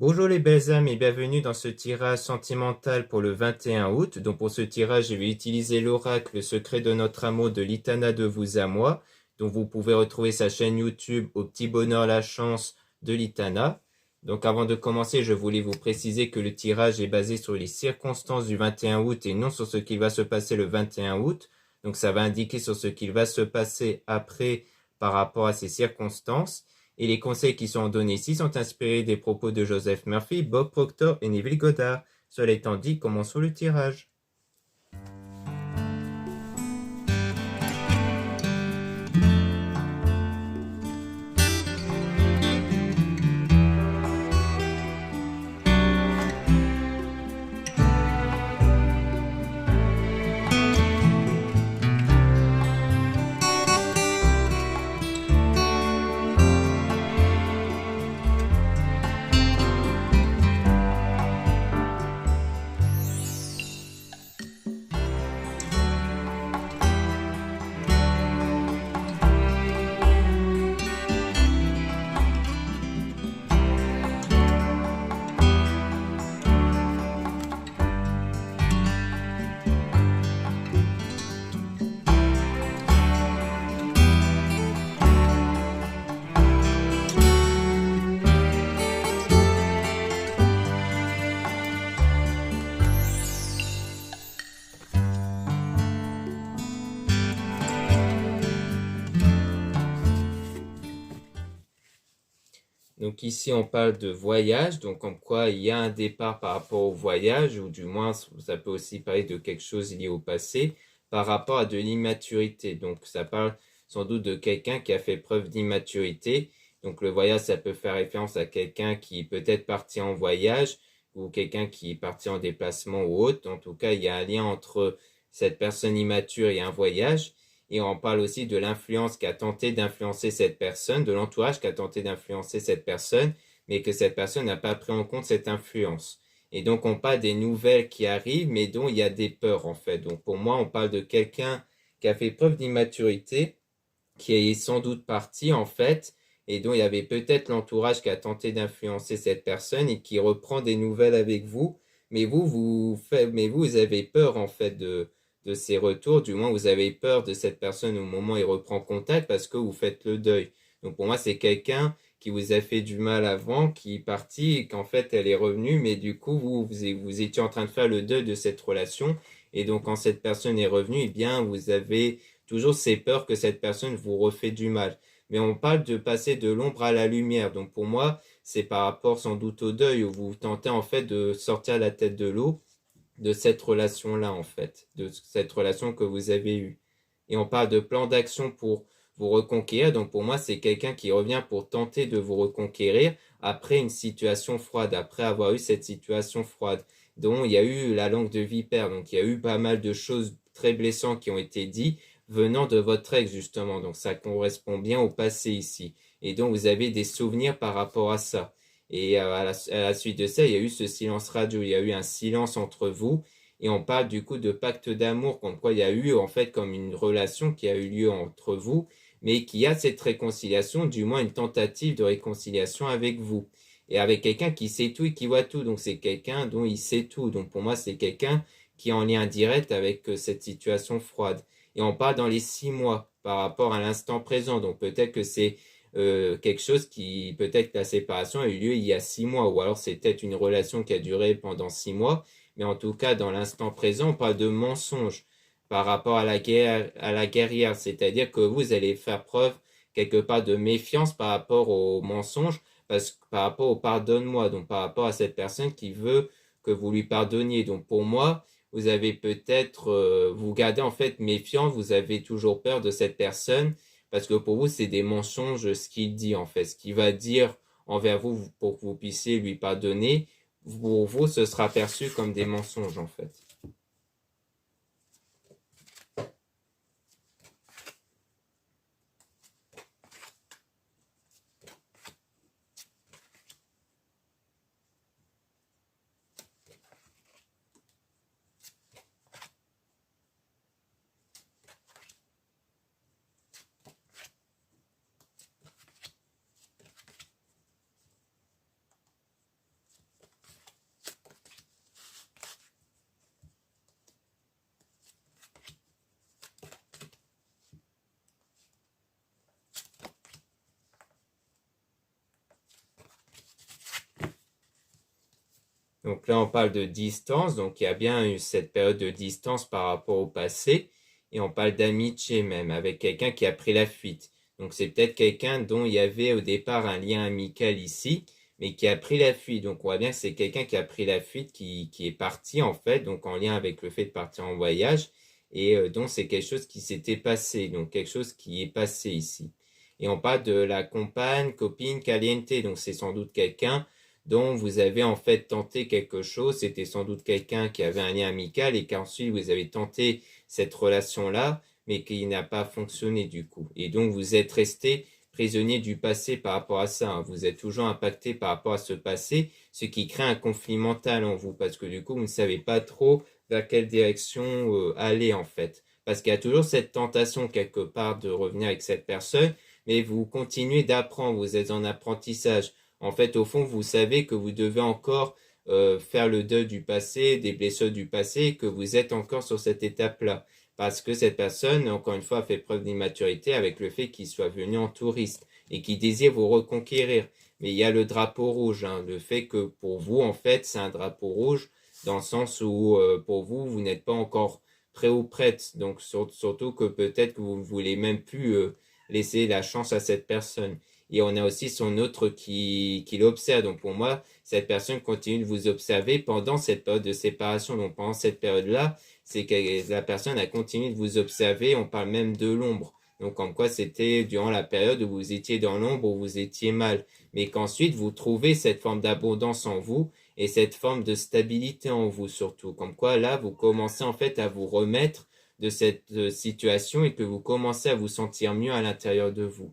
Bonjour les belles âmes et bienvenue dans ce tirage sentimental pour le 21 août. Donc pour ce tirage, je vais utiliser l'oracle Le secret de notre amour de Litana de vous à moi. Donc vous pouvez retrouver sa chaîne YouTube Au petit bonheur la chance de Litana. Donc avant de commencer, je voulais vous préciser que le tirage est basé sur les circonstances du 21 août et non sur ce qui va se passer le 21 août. Donc ça va indiquer sur ce qu'il va se passer après par rapport à ces circonstances. Et les conseils qui sont donnés ici sont inspirés des propos de Joseph Murphy, Bob Proctor et Neville Goddard. Cela étant dit, commençons le tirage. Donc ici, on parle de voyage, donc comme quoi il y a un départ par rapport au voyage, ou du moins ça peut aussi parler de quelque chose lié au passé, par rapport à de l'immaturité. Donc ça parle sans doute de quelqu'un qui a fait preuve d'immaturité. Donc le voyage, ça peut faire référence à quelqu'un qui peut être parti en voyage, ou quelqu'un qui est parti en déplacement ou autre. En tout cas, il y a un lien entre cette personne immature et un voyage. Et on parle aussi de l'influence qui a tenté d'influencer cette personne, de l'entourage qui a tenté d'influencer cette personne, mais que cette personne n'a pas pris en compte cette influence. Et donc on parle des nouvelles qui arrivent, mais dont il y a des peurs en fait. Donc pour moi, on parle de quelqu'un qui a fait preuve d'immaturité, qui est sans doute parti en fait, et dont il y avait peut-être l'entourage qui a tenté d'influencer cette personne et qui reprend des nouvelles avec vous, mais vous avez peur en fait de ces retours, du moins vous avez peur de cette personne au moment où il reprend contact parce que vous faites le deuil. Donc pour moi, c'est quelqu'un qui vous a fait du mal avant, qui est parti et qu'en fait elle est revenue, mais du coup vous étiez en train de faire le deuil de cette relation. Et donc quand cette personne est revenue, eh bien vous avez toujours ces peurs que cette personne vous refait du mal. Mais on parle de passer de l'ombre à la lumière. Donc pour moi, c'est par rapport sans doute au deuil où vous tentez en fait de sortir la tête de l'eau de cette relation-là en fait, de cette relation que vous avez eue. Et on parle de plan d'action pour vous reconquérir. Donc pour moi, c'est quelqu'un qui revient pour tenter de vous reconquérir après une situation froide, après avoir eu cette situation froide, dont il y a eu la langue de vipère. Donc il y a eu pas mal de choses très blessantes qui ont été dites venant de votre ex justement. Donc ça correspond bien au passé ici. Et donc vous avez des souvenirs par rapport à ça. Et à la suite de ça, il y a eu ce silence radio, il y a eu un silence entre vous. Et on parle du coup de pacte d'amour, comme quoi il y a eu en fait comme une relation qui a eu lieu entre vous, mais qui a cette réconciliation, du moins une tentative de réconciliation avec vous. Et avec quelqu'un qui sait tout et qui voit tout. Donc c'est quelqu'un dont il sait tout. Donc pour moi, c'est quelqu'un qui est en lien direct avec cette situation froide. Et on parle dans les 6 mois par rapport à l'instant présent. Donc peut-être que c'est quelque chose qui, peut-être que la séparation a eu lieu il y a 6 mois, ou alors c'est peut-être une relation qui a duré pendant 6 mois, mais en tout cas, dans l'instant présent, on parle de mensonge par rapport à la guerre, à la guerrière, c'est-à-dire que vous allez faire preuve quelque part de méfiance par rapport au mensonge, par rapport au pardonne-moi, donc par rapport à cette personne qui veut que vous lui pardonniez. Donc pour moi, vous avez peut-être, vous gardez en fait méfiance, vous avez toujours peur de cette personne parce que pour vous, c'est des mensonges ce qu'il dit en fait. Ce qu'il va dire envers vous pour que vous puissiez lui pardonner, pour vous, ce sera perçu comme des mensonges en fait. Donc là, on parle de distance, donc il y a bien eu cette période de distance par rapport au passé, et on parle d'amitié même, avec quelqu'un qui a pris la fuite. Donc c'est peut-être quelqu'un dont il y avait au départ un lien amical ici, mais qui a pris la fuite. Donc on voit bien que c'est quelqu'un qui a pris la fuite, qui est parti en fait, donc en lien avec le fait de partir en voyage, et donc c'est quelque chose qui s'était passé, donc quelque chose qui est passé ici. Et on parle de la compagne, copine, caliente, donc c'est sans doute quelqu'un dont vous avez en fait tenté quelque chose, c'était sans doute quelqu'un qui avait un lien amical et qu'ensuite vous avez tenté cette relation-là, mais qui n'a pas fonctionné du coup. Et donc vous êtes resté prisonnier du passé par rapport à ça, hein. Vous êtes toujours impacté par rapport à ce passé, ce qui crée un conflit mental en vous, parce que du coup vous ne savez pas trop vers quelle direction aller en fait. Parce qu'il y a toujours cette tentation quelque part de revenir avec cette personne, mais vous continuez d'apprendre, vous êtes en apprentissage. En fait, au fond, vous savez que vous devez encore faire le deuil du passé, des blessures du passé, et que vous êtes encore sur cette étape-là. Parce que cette personne, encore une fois, a fait preuve d'immaturité avec le fait qu'il soit venu en touriste et qu'il désire vous reconquérir. Mais il y a le drapeau rouge, hein, le fait que pour vous, en fait, c'est un drapeau rouge dans le sens où pour vous, vous n'êtes pas encore prêt ou prête. Donc surtout que peut-être que vous ne voulez même plus laisser la chance à cette personne. Et on a aussi son autre qui l'observe. Donc pour moi, cette personne continue de vous observer pendant cette période de séparation. Donc pendant cette période-là, c'est que la personne a continué de vous observer. On parle même de l'ombre. Donc comme quoi c'était durant la période où vous étiez dans l'ombre, où vous étiez mal. Mais qu'ensuite vous trouvez cette forme d'abondance en vous et cette forme de stabilité en vous surtout. Comme quoi là, vous commencez en fait à vous remettre de cette situation et que vous commencez à vous sentir mieux à l'intérieur de vous.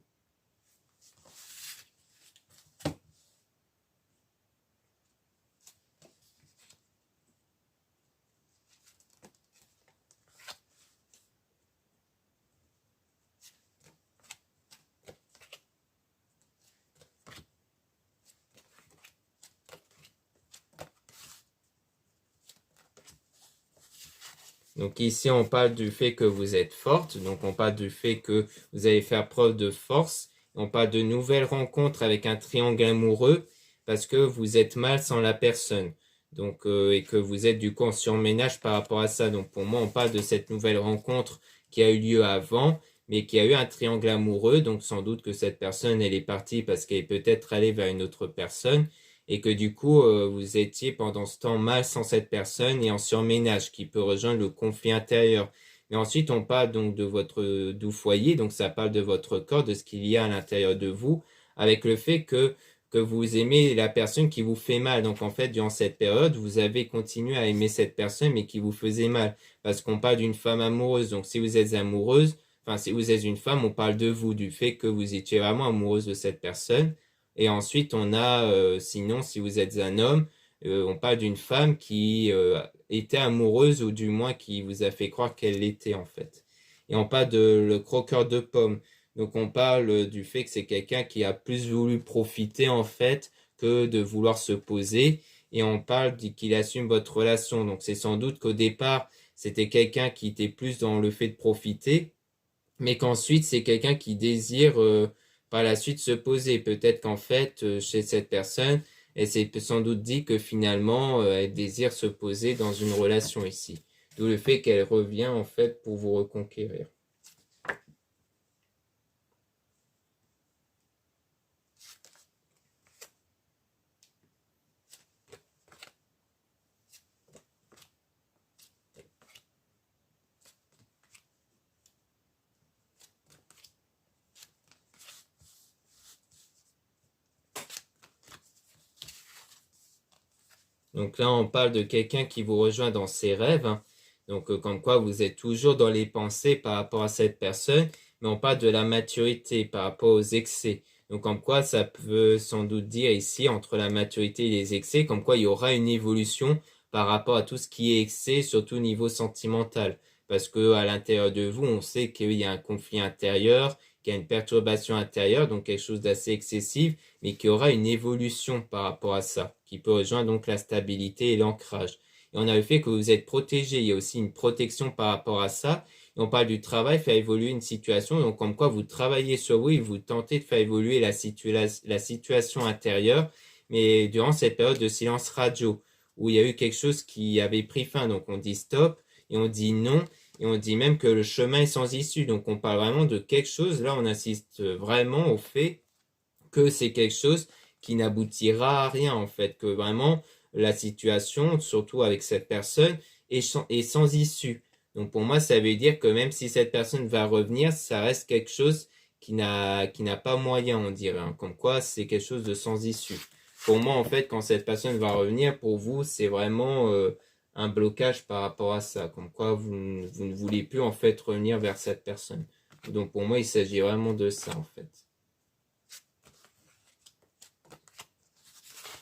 Donc ici, on parle du fait que vous êtes forte, donc on parle du fait que vous allez faire preuve de force, on parle de nouvelles rencontres avec un triangle amoureux, parce que vous êtes mal sans la personne, donc et que vous êtes du coup en surménage par rapport à ça. Donc pour moi, on parle de cette nouvelle rencontre qui a eu lieu avant, mais qui a eu un triangle amoureux, donc sans doute que cette personne, elle est partie parce qu'elle est peut-être allée vers une autre personne, et que du coup, vous étiez pendant ce temps mal sans cette personne et en surménage, qui peut rejoindre le conflit intérieur. Mais ensuite, on parle donc de votre doux foyer, donc ça parle de votre corps, de ce qu'il y a à l'intérieur de vous, avec le fait que vous aimez la personne qui vous fait mal. Donc en fait, durant cette période, vous avez continué à aimer cette personne, mais qui vous faisait mal. Parce qu'on parle d'une femme amoureuse. Donc si vous êtes amoureuse, enfin si vous êtes une femme, on parle de vous, du fait que vous étiez vraiment amoureuse de cette personne. Et ensuite, on a, sinon, si vous êtes un homme, on parle d'une femme qui était amoureuse ou du moins qui vous a fait croire qu'elle l'était en fait. Et on parle de le croqueur de pommes. Donc on parle du fait que c'est quelqu'un qui a plus voulu profiter en fait que de vouloir se poser. Et on parle qu'il assume votre relation. Donc c'est sans doute qu'au départ, c'était quelqu'un qui était plus dans le fait de profiter, mais qu'ensuite c'est quelqu'un qui désire par la suite se poser. Peut-être qu'en fait, chez cette personne, elle s'est sans doute dit que finalement, elle désire se poser dans une relation ici. D'où le fait qu'elle revient en fait pour vous reconquérir. Donc là, on parle de quelqu'un qui vous rejoint dans ses rêves, hein. Donc comme quoi vous êtes toujours dans les pensées par rapport à cette personne, mais on parle de la maturité par rapport aux excès. Donc comme quoi ça peut sans doute dire ici entre la maturité et les excès, comme quoi il y aura une évolution par rapport à tout ce qui est excès, surtout au niveau sentimental. Parce que à l'intérieur de vous, on sait qu'il y a un conflit intérieur, qu'il y a une perturbation intérieure, donc quelque chose d'assez excessif, mais qu'il y aura une évolution par rapport à ça, qui peut rejoindre donc la stabilité et l'ancrage. Et on a le fait que vous êtes protégé, il y a aussi une protection par rapport à ça. Et on parle du travail, faire évoluer une situation, donc comme quoi vous travaillez sur vous et vous tentez de faire évoluer la situation intérieure, mais durant cette période de silence radio. où il y a eu quelque chose qui avait pris fin. Donc on dit stop et on dit non et on dit même que le chemin est sans issue. Donc on parle vraiment de quelque chose. Là, on insiste vraiment au fait que c'est quelque chose qui n'aboutira à rien en fait, que vraiment la situation, surtout avec cette personne, est sans issue. Donc pour moi, ça veut dire que même si cette personne va revenir, ça reste quelque chose qui n'a pas moyen, on dirait, hein. Comme quoi, c'est quelque chose de sans issue. Pour moi, en fait, quand cette personne va revenir, pour vous, c'est vraiment un blocage par rapport à ça. Comme quoi, vous ne voulez plus, en fait, revenir vers cette personne. Donc pour moi, il s'agit vraiment de ça, en fait.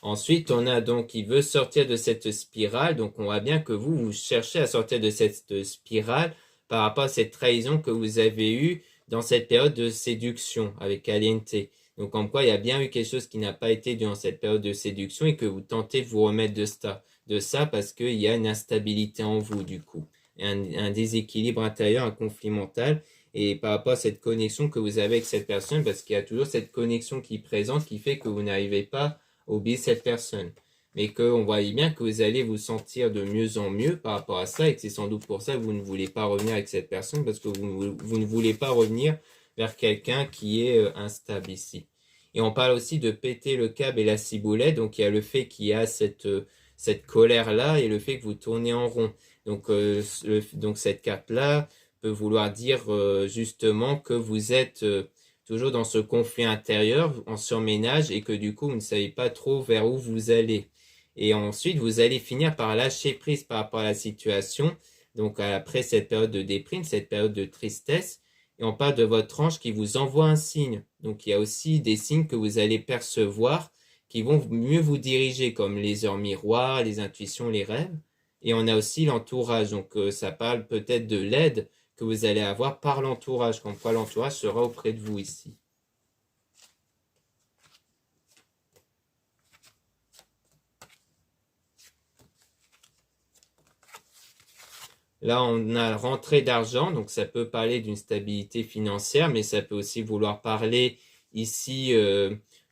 Ensuite, on a donc, il veut sortir de cette spirale. Donc, on voit bien que vous cherchez à sortir de cette spirale par rapport à cette trahison que vous avez eue dans cette période de séduction avec Aliente. Donc, comme quoi, il y a bien eu quelque chose qui n'a pas été durant cette période de séduction et que vous tentez de vous remettre de ça parce qu'il y a une instabilité en vous, du coup. Un déséquilibre intérieur, un conflit mental. Et par rapport à cette connexion que vous avez avec cette personne, parce qu'il y a toujours cette connexion qui est présente qui fait que vous n'arrivez pas oublier cette personne. Mais qu'on voyait bien que vous allez vous sentir de mieux en mieux par rapport à ça et que c'est sans doute pour ça que vous ne voulez pas revenir avec cette personne parce que vous ne voulez pas revenir vers quelqu'un qui est instable ici. Et on parle aussi de péter le câble et la ciboulette. Donc il y a le fait qu'il y a cette colère-là et le fait que vous tournez en rond. Donc, donc cette carte-là peut vouloir dire justement que vous êtes toujours dans ce conflit intérieur en surménage et que du coup, vous ne savez pas trop vers où vous allez. Et ensuite, vous allez finir par lâcher prise par rapport à la situation. Donc, après cette période de déprime, cette période de tristesse, et on parle de votre ange qui vous envoie un signe. Donc, il y a aussi des signes que vous allez percevoir qui vont mieux vous diriger, comme les heures miroirs, les intuitions, les rêves. Et on a aussi l'entourage. Donc, ça parle peut-être de l'aide que vous allez avoir par l'entourage, comme quoi l'entourage sera auprès de vous ici. Là, on a rentrée d'argent, donc ça peut parler d'une stabilité financière, mais ça peut aussi vouloir parler ici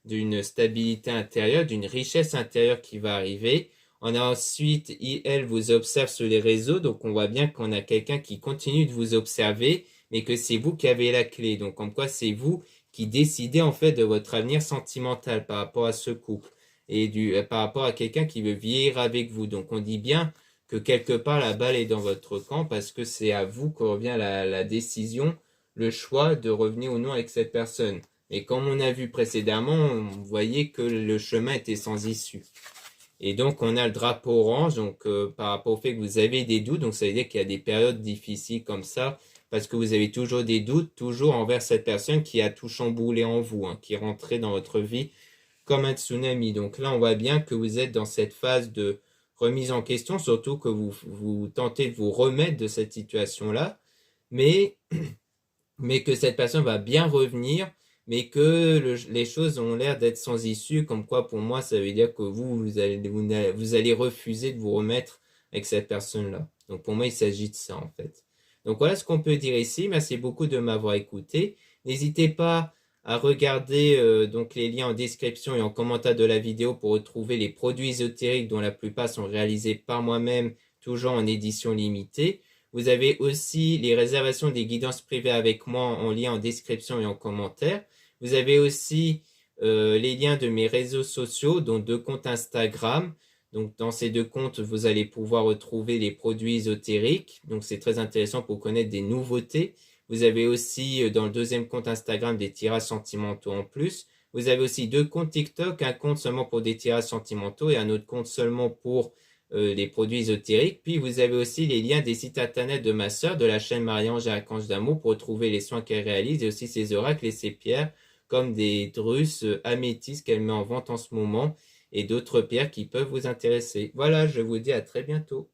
d'une stabilité intérieure, d'une richesse intérieure qui va arriver. On a ensuite, elle vous observe sur les réseaux, donc on voit bien qu'on a quelqu'un qui continue de vous observer, mais que c'est vous qui avez la clé. Donc comme quoi c'est vous qui décidez en fait de votre avenir sentimental par rapport à ce couple et par rapport à quelqu'un qui veut vieillir avec vous. Donc on dit bien que quelque part la balle est dans votre camp parce que c'est à vous que revient la décision, le choix de revenir ou non avec cette personne. Et comme on a vu précédemment, on voyait que le chemin était sans issue. Et donc on a le drapeau orange, donc par rapport au fait que vous avez des doutes, donc ça veut dire qu'il y a des périodes difficiles comme ça, parce que vous avez toujours des doutes, toujours envers cette personne qui a tout chamboulé en vous, hein, qui est rentrée dans votre vie comme un tsunami. Donc là on voit bien que vous êtes dans cette phase de remise en question, surtout que vous tentez de vous remettre de cette situation-là, mais, mais que cette personne va bien revenir, mais que les choses ont l'air d'être sans issue, comme quoi pour moi ça veut dire que vous allez refuser de vous remettre avec cette personne-là. Donc pour moi il s'agit de ça en fait. Donc voilà ce qu'on peut dire ici. Merci beaucoup de m'avoir écouté. N'hésitez pas à regarder donc les liens en description et en commentaire de la vidéo pour retrouver les produits ésotériques dont la plupart sont réalisés par moi-même, toujours en édition limitée. Vous avez aussi les réservations des guidances privées avec moi en lien en description et en commentaire. Vous avez aussi les liens de mes réseaux sociaux, dont 2 comptes Instagram. Donc dans ces 2 comptes, vous allez pouvoir retrouver les produits ésotériques. Donc c'est très intéressant pour connaître des nouveautés. Vous avez aussi dans le 2e compte Instagram des tirages sentimentaux en plus. Vous avez aussi 2 comptes TikTok, un compte seulement pour des tirages sentimentaux et un autre compte seulement pour les produits ésotériques. Puis vous avez aussi les liens des sites internet de ma sœur, de la chaîne Marie-Ange et Archange d'Amour pour retrouver les soins qu'elle réalise et aussi ses oracles et ses pierres comme des drusses améthystes qu'elle met en vente en ce moment et d'autres pierres qui peuvent vous intéresser. Voilà, je vous dis à très bientôt.